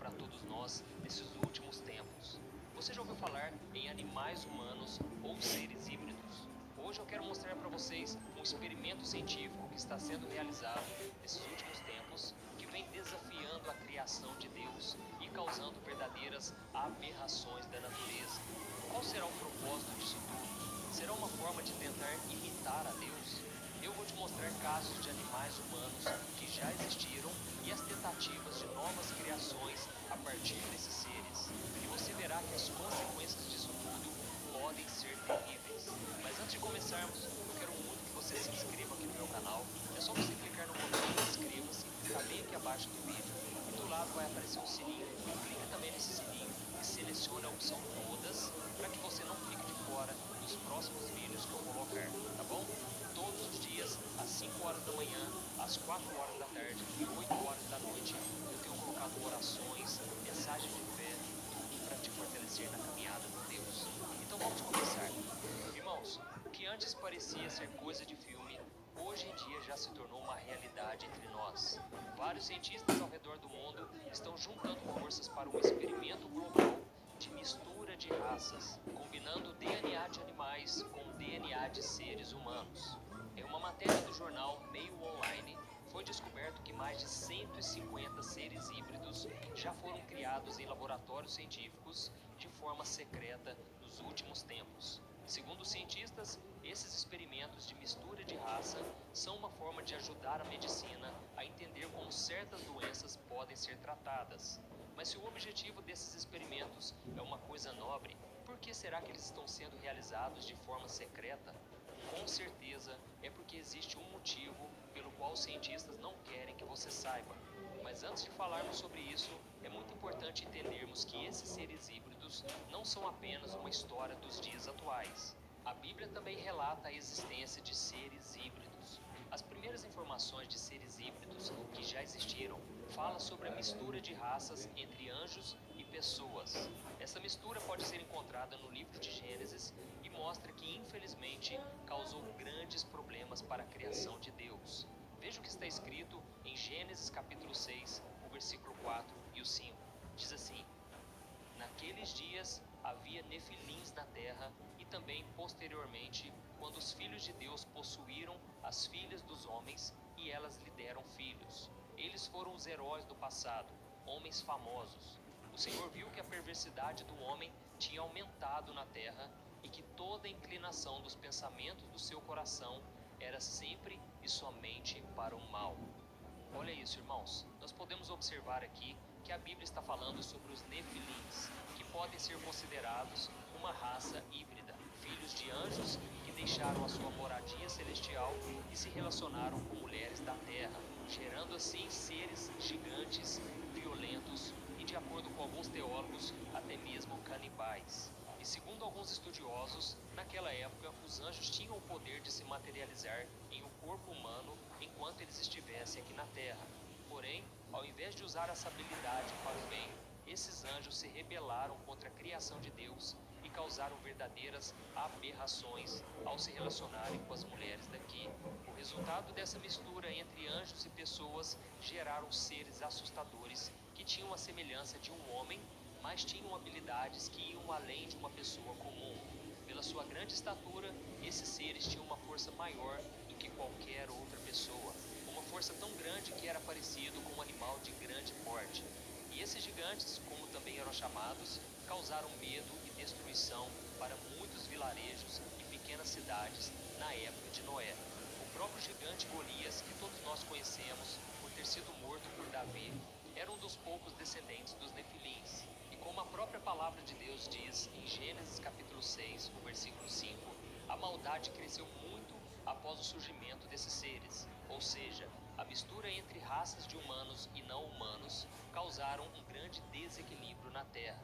para todos nós nesses últimos tempos. Você já ouviu falar em animais humanos ou seres híbridos? Hoje eu quero mostrar para vocês um experimento científico que está sendo realizado nesses últimos tempos, que vem desafiando a criação de Deus e causando verdadeiras aberrações da natureza. Qual será o propósito disso tudo? Será uma forma de tentar imitar a Deus? Eu vou te mostrar casos de animais humanos que já existiram e as tentativas de novas criações a partir desses seres. E você verá que as consequências disso tudo podem ser terríveis. Mas antes de começarmos, eu quero muito que você se inscreva aqui no meu canal. É só você clicar no botão inscreva-se que está bem aqui abaixo do vídeo e do lado vai aparecer um sininho. Clica também nesse sininho e selecione a opção todas para que você não fique de fora dos próximos vídeos que eu colocar, tá bom? Todos os dias, às 5 horas da manhã, às 4 horas da tarde e 8 horas da noite, eu tenho colocado orações, mensagens de fé, tudo para te fortalecer na caminhada com Deus. Então vamos começar. Irmãos, o que antes parecia ser coisa de filme, hoje em dia já se tornou uma realidade entre nós. Vários cientistas ao redor do mundo estão juntando forças para um experimento global de mistura de raças, combinando DNA de animais com DNA de seres humanos. Em uma matéria do jornal Mail Online, foi descoberto que mais de 150 seres híbridos já foram criados em laboratórios científicos de forma secreta nos últimos tempos. Segundo os cientistas, esses experimentos de mistura de raça são uma forma de ajudar a medicina a entender como certas doenças podem ser tratadas. Mas se o objetivo desses experimentos é uma coisa nobre, por que será que eles estão sendo realizados de forma secreta? Com certeza é porque existe um motivo pelo qual os cientistas não querem que você saiba. Mas antes de falarmos sobre isso, é muito importante entendermos que esses seres híbridos não são apenas uma história dos dias atuais. A Bíblia também relata a existência de seres híbridos. As primeiras informações de seres híbridos que já existiram fala sobre a mistura de raças entre anjos e pessoas. Essa mistura pode ser encontrada no livro de Gênesis e mostra que, infelizmente, causou grandes problemas para a criação de Deus. Veja o que está escrito em Gênesis capítulo 6, o versículo 4 e o 5. Diz assim: Naqueles dias havia nefilins na terra, e também posteriormente, quando os filhos de Deus possuíram as filhas dos homens, e elas lhe deram filhos. Eles foram os heróis do passado, homens famosos. O Senhor viu que a perversidade do homem tinha aumentado na terra, e que toda a inclinação dos pensamentos do seu coração era sempre e somente para o mal. Olha isso, irmãos. Nós podemos observar aqui que a Bíblia está falando sobre os nefilins, que podem ser considerados uma raça híbrida, filhos de anjos que deixaram a sua moradia celestial e se relacionaram com mulheres da terra, gerando assim seres gigantes, violentos e, de acordo com alguns teólogos, até mesmo canibais. E segundo alguns estudiosos, naquela época os anjos tinham o poder de se materializar em um corpo humano enquanto eles estivessem aqui na Terra. Porém, ao invés de usar essa habilidade para o bem, esses anjos se rebelaram contra a criação de Deus e causaram verdadeiras aberrações ao se relacionarem com as mulheres daqui. O resultado dessa mistura entre anjos e pessoas geraram seres assustadores que tinham a semelhança de um homem, mas tinham habilidades que iam além de uma pessoa comum. Pela sua grande estatura, esses seres tinham uma força maior do que qualquer outra pessoa, uma força tão grande que era parecido com um animal de grande porte. E esses gigantes, como também eram chamados, causaram medo e destruição para muitos vilarejos e pequenas cidades na época de Noé. O próprio gigante Golias, que todos nós conhecemos por ter sido morto por Davi, era um dos poucos descendentes dos nefilins. E como a própria palavra de Deus diz em Gênesis capítulo 6, o versículo 5, a maldade cresceu muito após o surgimento desses seres, ou seja, a mistura entre raças de humanos e não humanos causaram um grande desequilíbrio na Terra.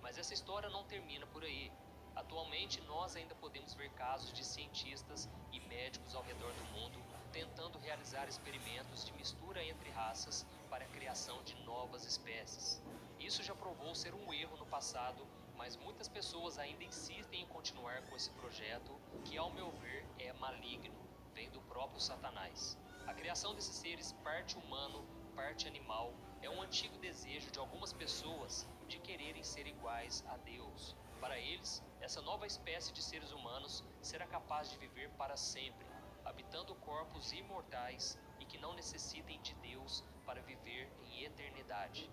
Mas essa história não termina por aí. Atualmente, nós ainda podemos ver casos de cientistas e médicos ao redor do mundo tentando realizar experimentos de mistura entre raças para a criação de novas espécies. Isso já provou ser um erro no passado, mas muitas pessoas ainda insistem em continuar com esse projeto, que, ao meu ver, é maligno, vem do próprio Satanás. A criação desses seres, parte humano, parte animal, é um antigo desejo de algumas pessoas de quererem ser iguais a Deus. Para eles, essa nova espécie de seres humanos será capaz de viver para sempre, habitando corpos imortais e que não necessitem de Deus para viver em eternidade.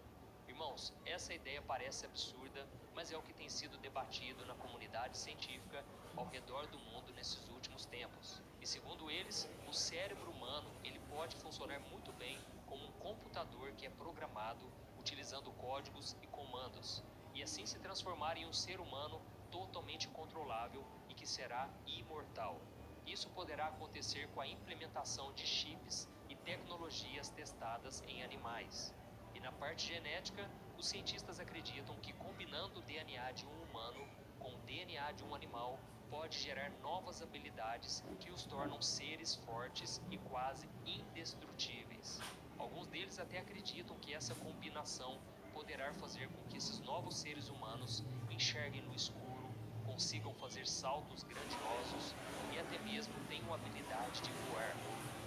Irmãos, essa ideia parece absurda, mas é o que tem sido debatido na comunidade científica ao redor do mundo nesses últimos tempos. E segundo eles, o cérebro humano ele pode funcionar muito bem como um computador que é programado utilizando códigos e comandos, e assim se transformar em um ser humano totalmente controlável e que será imortal. Isso poderá acontecer com a implementação de chips e tecnologias testadas em animais. E na parte genética, os cientistas acreditam que combinando o DNA de um humano com o DNA de um animal pode gerar novas habilidades que os tornam seres fortes e quase indestrutíveis. Alguns deles até acreditam que essa combinação poderá fazer com que esses novos seres humanos enxerguem no escuro, consigam fazer saltos grandiosos e até mesmo tenham a habilidade de voar.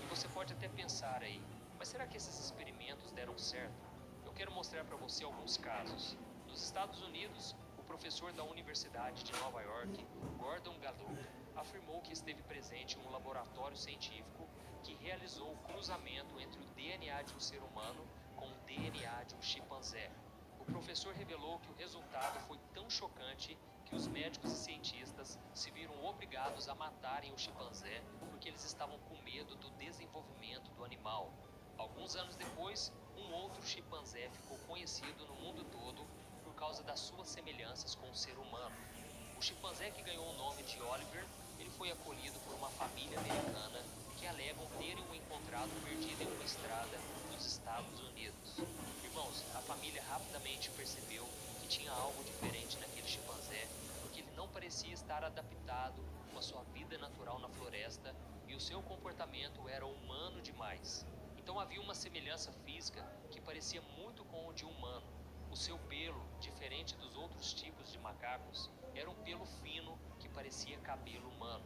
E você pode até pensar aí, mas será que esses experimentos deram certo? Eu quero mostrar para você alguns casos. Nos Estados Unidos, o professor da Universidade de Nova York, Gordon Gallup, afirmou que esteve presente em um laboratório científico que realizou o cruzamento entre o DNA de um ser humano com o DNA de um chimpanzé. O professor revelou que o resultado foi tão chocante que os médicos e cientistas se viram obrigados a matarem o chimpanzé porque eles estavam com medo do desenvolvimento do animal. Alguns anos depois, um outro chimpanzé ficou conhecido no mundo todo por causa das suas semelhanças com o ser humano. O chimpanzé que ganhou o nome de Oliver, ele foi acolhido por uma família americana que alegam terem o encontrado perdido em uma estrada nos Estados Unidos. Irmãos, a família rapidamente percebeu que tinha algo diferente naquele chimpanzé, porque ele não parecia estar adaptado com a sua vida natural na floresta e o seu comportamento era humano demais. Então havia uma semelhança física que parecia muito com o de um humano. O seu pelo, diferente dos outros tipos de macacos, era um pelo fino que parecia cabelo humano.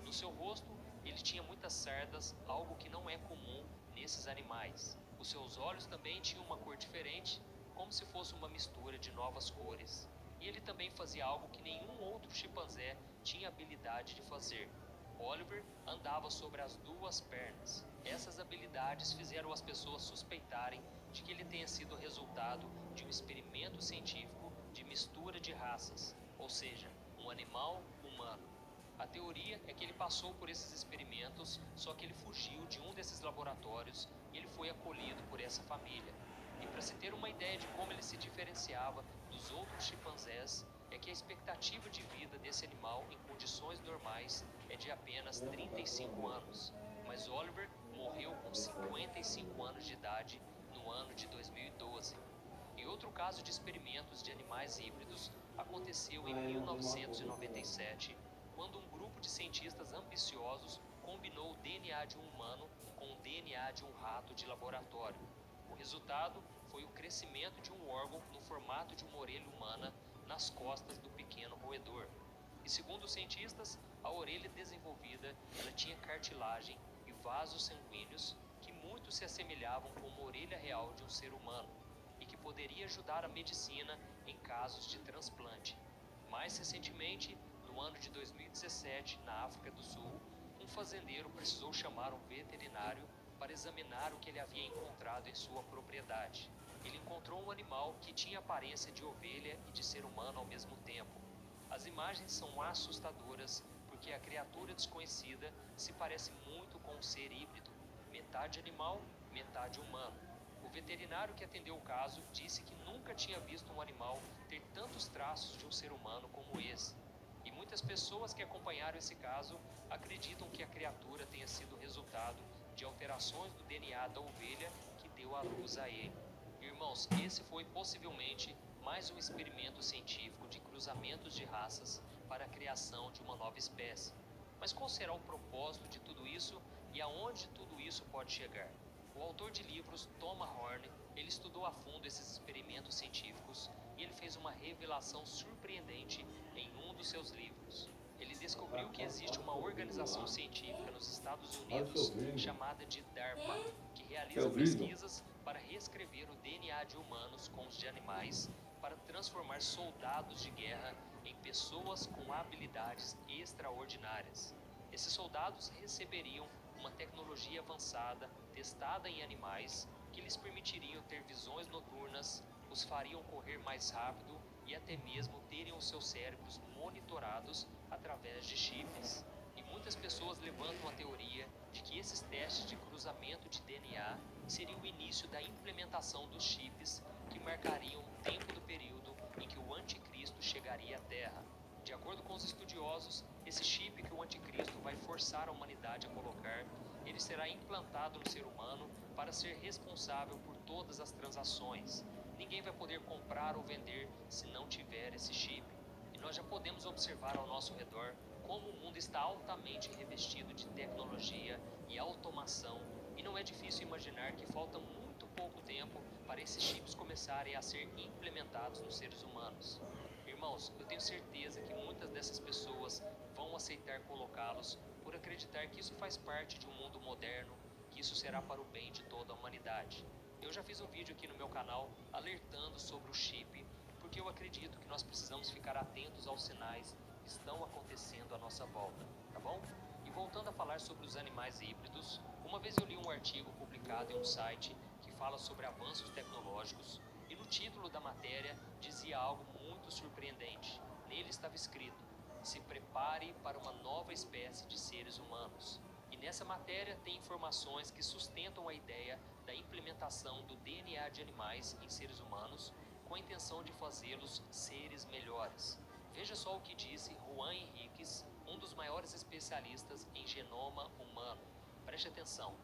No seu rosto, ele tinha muitas cerdas, algo que não é comum nesses animais. Os seus olhos também tinham uma cor diferente, como se fosse uma mistura de novas cores. E ele também fazia algo que nenhum outro chimpanzé tinha habilidade de fazer. Oliver andava sobre as duas pernas. Essas habilidades fizeram as pessoas suspeitarem de que ele tenha sido resultado de um experimento científico de mistura de raças, ou seja, um animal humano. A teoria é que ele passou por esses experimentos, só que ele fugiu de um desses laboratórios e ele foi acolhido por essa família. E para se ter uma ideia de como ele se diferenciava dos outros chimpanzés, é que a expectativa de vida desse animal em condições normais é de apenas 35 anos, mas Oliver morreu com 55 anos de idade no ano de 2012. E outro caso de experimentos de animais híbridos aconteceu em 1997, quando um grupo de cientistas ambiciosos combinou o DNA de um humano com o DNA de um rato de laboratório. O resultado foi o crescimento de um órgão no formato de uma orelha humana nas costas do pequeno roedor. E segundo os cientistas, a orelha desenvolvida ela tinha cartilagem e vasos sanguíneos que muito se assemelhavam com uma orelha real de um ser humano e que poderia ajudar a medicina em casos de transplante. Mais recentemente, no ano de 2017, na África do Sul, um fazendeiro precisou chamar um veterinário para examinar o que ele havia encontrado em sua propriedade. Ele encontrou um animal que tinha aparência de ovelha e de ser humano ao mesmo tempo. As imagens são assustadoras porque a criatura desconhecida se parece muito com um ser híbrido, metade animal, metade humano. O veterinário que atendeu o caso disse que nunca tinha visto um animal ter tantos traços de um ser humano como esse. E muitas pessoas que acompanharam esse caso acreditam que a criatura tenha sido resultado de alterações do DNA da ovelha que deu à luz a ele. Irmãos, esse foi possivelmente mais um experimento científico de cruzamentos de raças para a criação de uma nova espécie. Mas qual será o propósito de tudo isso e aonde tudo isso pode chegar? O autor de livros, Thomas Horn, ele estudou a fundo esses experimentos científicos e ele fez uma revelação surpreendente em um dos seus livros. Ele descobriu que existe uma organização científica nos Estados Unidos chamada de DARPA, que realiza pesquisas para reescrever o DNA de humanos com os de animais, para transformar soldados de guerra em pessoas com habilidades extraordinárias. Esses soldados receberiam uma tecnologia avançada testada em animais que lhes permitiriam ter visões noturnas, os fariam correr mais rápido e até mesmo terem os seus cérebros monitorados através de chips. E muitas pessoas levantam a teoria de que esses testes de cruzamento de DNA seriam o início da implementação dos chips que marcariam o tempo do período em que o anticristo chegaria à Terra. De acordo com os estudiosos, esse chip que o anticristo vai forçar a humanidade a colocar, ele será implantado no ser humano para ser responsável por todas as transações. Ninguém vai poder comprar ou vender se não tiver esse chip. E nós já podemos observar ao nosso redor como o mundo está altamente revestido de tecnologia e automação, e não é difícil imaginar que falta muito pouco tempo para esses chips começarem a ser implementados nos seres humanos. Irmãos, eu tenho certeza que muitas dessas pessoas vão aceitar colocá-los por acreditar que isso faz parte de um mundo moderno, que isso será para o bem de toda a humanidade. Eu já fiz um vídeo aqui no meu canal alertando sobre o chip, porque eu acredito que nós precisamos ficar atentos aos sinais que estão acontecendo à nossa volta, tá bom? E voltando a falar sobre os animais híbridos, uma vez eu li um artigo publicado em um site que fala sobre avanços tecnológicos, e no título da matéria dizia algo muito surpreendente. Nele estava escrito: se prepare para uma nova espécie de seres humanos. E nessa matéria tem informações que sustentam a ideia da implementação do DNA de animais em seres humanos com a intenção de fazê-los seres melhores. Veja só o que disse Juan Henriques, um dos maiores especialistas em genoma humano. Preste atenção.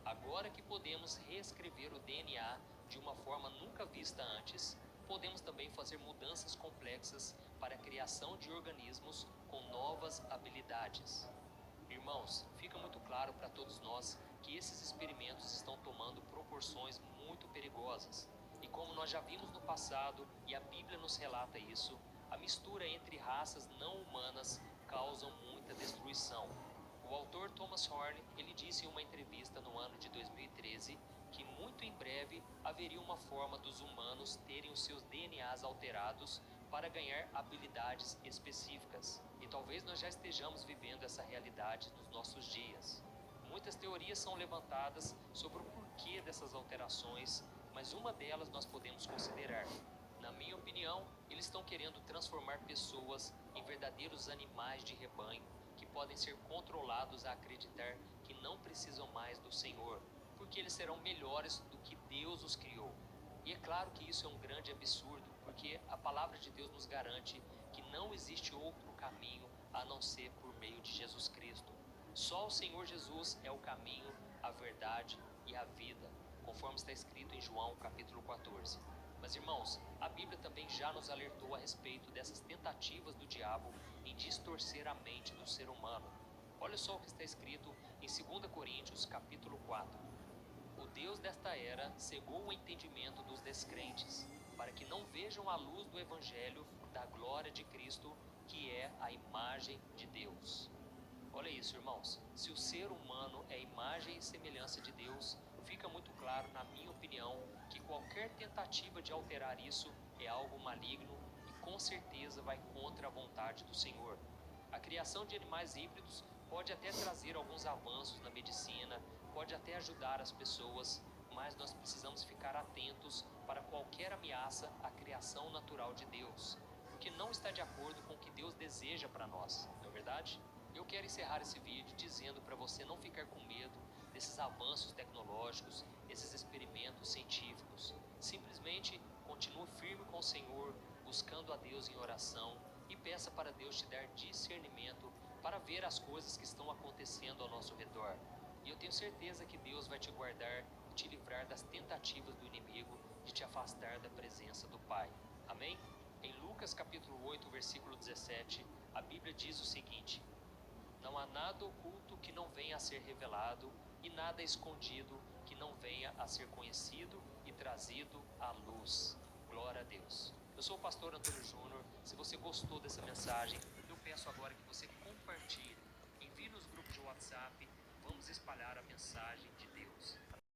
Agora que podemos reescrever o DNA de uma forma nunca vista antes, podemos também fazer mudanças complexas para a criação de organismos com novas habilidades. Irmãos, fica muito claro para todos nós que esses experimentos estão tomando proporções muito perigosas. E como nós já vimos no passado, e a Bíblia nos relata isso, a mistura entre raças não humanas causa muita destruição. O autor Thomas Horn, ele disse em uma entrevista no ano de 2013 que muito em breve haveria uma forma dos humanos terem os seus DNAs alterados para ganhar habilidades específicas. E talvez nós já estejamos vivendo essa realidade nos nossos dias. Muitas teorias são levantadas sobre o porquê dessas alterações, mas uma delas nós podemos considerar. Na minha opinião, eles estão querendo transformar pessoas em verdadeiros animais de rebanho, que podem ser controlados a acreditar que não precisam mais do Senhor, porque eles serão melhores do que Deus os criou. E é claro que isso é um grande absurdo, porque a palavra de Deus nos garante que não existe outro caminho a não ser por meio de Jesus Cristo. Só o Senhor Jesus é o caminho, a verdade e a vida, conforme está escrito em João capítulo 14. Mas irmãos, a Bíblia também já nos alertou a respeito dessas tentativas do diabo em distorcer a mente do ser humano. Olha só o que está escrito em 2 Coríntios capítulo 4. O Deus desta era cegou o entendimento dos descrentes, para que não vejam a luz do Evangelho da glória de Cristo, que é a imagem de Deus. Olha isso, irmãos. Se o ser humano é imagem e semelhança de Deus, fica muito claro, na minha opinião, que qualquer tentativa de alterar isso é algo maligno e com certeza vai contra a vontade do Senhor. A criação de animais híbridos pode até trazer alguns avanços na medicina, pode até ajudar as pessoas, mas nós precisamos ficar atentos para qualquer ameaça à criação natural de Deus, porque não está de acordo com o que Deus deseja para nós, não é verdade? Eu quero encerrar esse vídeo dizendo para você não ficar com medo desses avanços tecnológicos, esses experimentos científicos. Simplesmente continue firme com o Senhor, buscando a Deus em oração, e peça para Deus te dar discernimento para ver as coisas que estão acontecendo ao nosso redor. E eu tenho certeza que Deus vai te guardar e te livrar das tentativas do inimigo de te afastar da presença do Pai. Amém? Em Lucas capítulo 8, versículo 17, a Bíblia diz o seguinte: não há nada oculto que não venha a ser revelado, e nada escondido que não venha a ser conhecido e trazido à luz. Glória a Deus. Eu sou o pastor Antônio Júnior. Se você gostou dessa mensagem, eu peço agora que você compartilhe. Envie nos grupos de WhatsApp. Vamos espalhar a mensagem